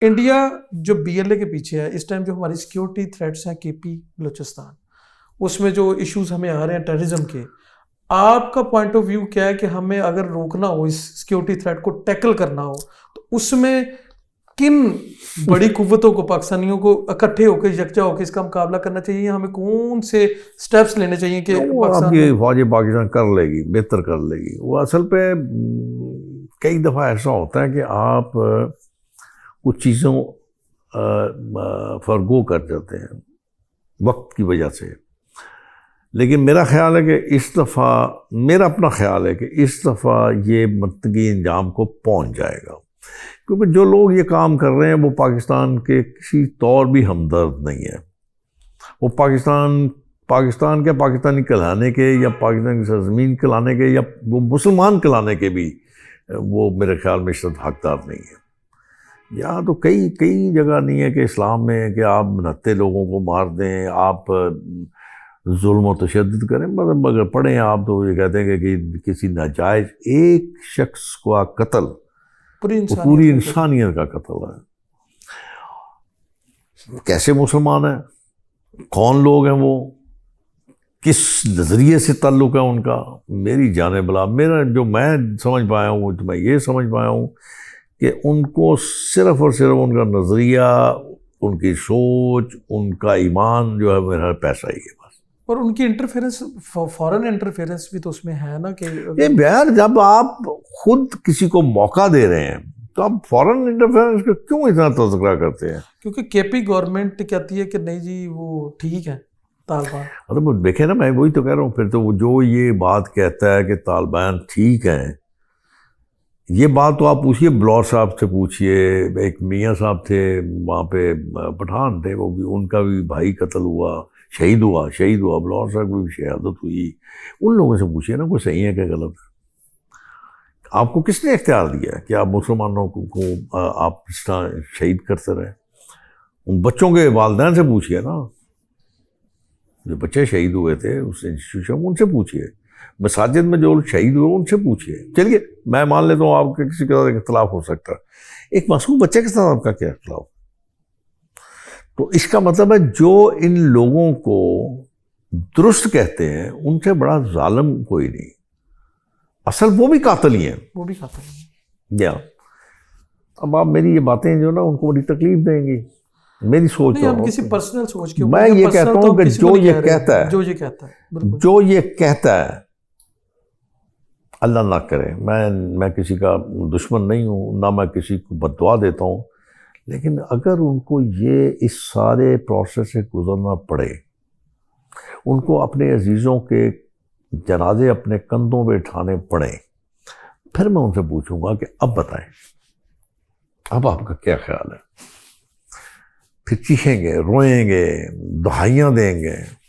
India جو be L A کے پیچھے ہے اس ٹائم، جو ہماری سیکیورٹی تھریٹس ہیں کے پی بلوچستان، اس میں جو ایشوز ہمیں آ رہے ہیں ٹیررزم کے، آپ کا پوائنٹ آف ویو کیا ہے کہ ہمیں اگر روکنا ہو اس سیکیورٹی تھریٹ کو ٹیکل کرنا ہو تو اس میں کن بڑی قوتوں کو، پاکستانیوں کو اکٹھے ہو کے یکجا ہو کے اس کا مقابلہ کرنا چاہیے، ہمیں کون سے سٹیپس لینے چاہیے کہ اب یہ فوج پاکستان کر لے گی، بہتر کر لے گی. وہ اصل پہ کئی دفعہ ایسا ہوتا ہے کہ آپ کچھ چیزوں فرگو کر جاتے ہیں وقت کی وجہ سے. لیکن میرا خیال ہے کہ اس دفعہ، میرا اپنا خیال ہے کہ اس دفعہ یہ منطقی انجام کو پہنچ جائے گا، کیونکہ جو لوگ یہ کام کر رہے ہیں وہ پاکستان کے کسی طور بھی ہمدرد نہیں ہے. وہ پاکستان کے پاکستانی کہلانے کے یا پاکستان کی سرزمین کہلانے کے یا وہ مسلمان کہلانے کے بھی وہ میرے خیال میں شدت حقدار نہیں ہے. یہاں تو کئی جگہ نہیں ہے کہ اسلام میں کہ آپ نہتے لوگوں کو مار دیں، آپ ظلم و تشدد کریں. مطلب اگر پڑھیں آپ تو یہ کہتے ہیں کہ کسی ناجائز ایک شخص کا قتل پوری انسانیت کا قتل ہے. کیسے مسلمان ہیں، کون لوگ ہیں وہ، کس نظریے سے تعلق ہے ان کا، میری جانے بلا میرا جو میں سمجھ پایا ہوں، تو میں یہ سمجھ پایا ہوں کہ ان کو صرف اور صرف ان کا نظریہ، ان کی سوچ، ان کا ایمان جو ہے میرا پیسہ ہی ہے بس. اور ان کی انٹرفیرنس، فورن انٹرفیرنس بھی تو اس میں ہے نا کہ یہ بہر جب آپ خود کسی کو موقع دے رہے ہیں تو آپ فورن انٹرفیرنس کا کیوں اتنا تذکرہ کرتے ہیں؟ کیونکہ کے پی گورنمنٹ کہتی ہے کہ نہیں جی وہ ٹھیک ہے طالبان. مطلب دیکھیں نا، میں وہی تو کہہ رہا ہوں، پھر تو وہ جو یہ بات کہتا ہے کہ طالبان ٹھیک ہیں، یہ بات تو آپ پوچھئے بلور صاحب سے پوچھئے. ایک میاں صاحب تھے وہاں پہ، پٹھان تھے، وہ بھی ان کا بھی بھائی قتل ہوا، شہید ہوا بلور صاحب کی بھی شہادت ہوئی. ان لوگوں سے پوچھئے نا کوئی صحیح ہے کہ غلط ہے. آپ کو کس نے اختیار دیا کہ آپ مسلمانوں کو آپ اس طرح شہید کرتے رہے؟ ان بچوں کے والدین سے پوچھئے نا، جو بچے شہید ہوئے تھے اس انسٹیٹیوشن، ان سے پوچھئے. مساجد میں جو شہید ہوئے ان سے پوچھئے. چلیے میں مان لیتا ہوں آپ کے کسی کے ساتھ اختلاف ہو سکتا ہے، ایک معصوم بچے کے ساتھ آپ کا کیا اختلاف؟ تو اس کا مطلب ہے جو ان لوگوں کو درست کہتے ہیں ان سے بڑا ظالم کوئی نہیں. اصل وہ بھی قاتل ہی ہیں. اب آپ میری یہ باتیں جو نا ان کو بڑی تکلیف دیں گی. میری سوچ کسی پرسنل سوچ کے میں یہ کہتا ہوں کہ جو یہ کہتا ہے اللہ نہ کرے، میں کسی کا دشمن نہیں ہوں، نہ میں کسی کو بد دعا دیتا ہوں، لیکن اگر ان کو یہ اس سارے پروسیس سے گزرنا پڑے، ان کو اپنے عزیزوں کے جنازے اپنے کندھوں پہ اٹھانے پڑیں، پھر میں ان سے پوچھوں گا کہ اب بتائیں، اب آپ کا کیا خیال ہے؟ پھر چیخیں گے، روئیں گے، دہائیاں دیں گے.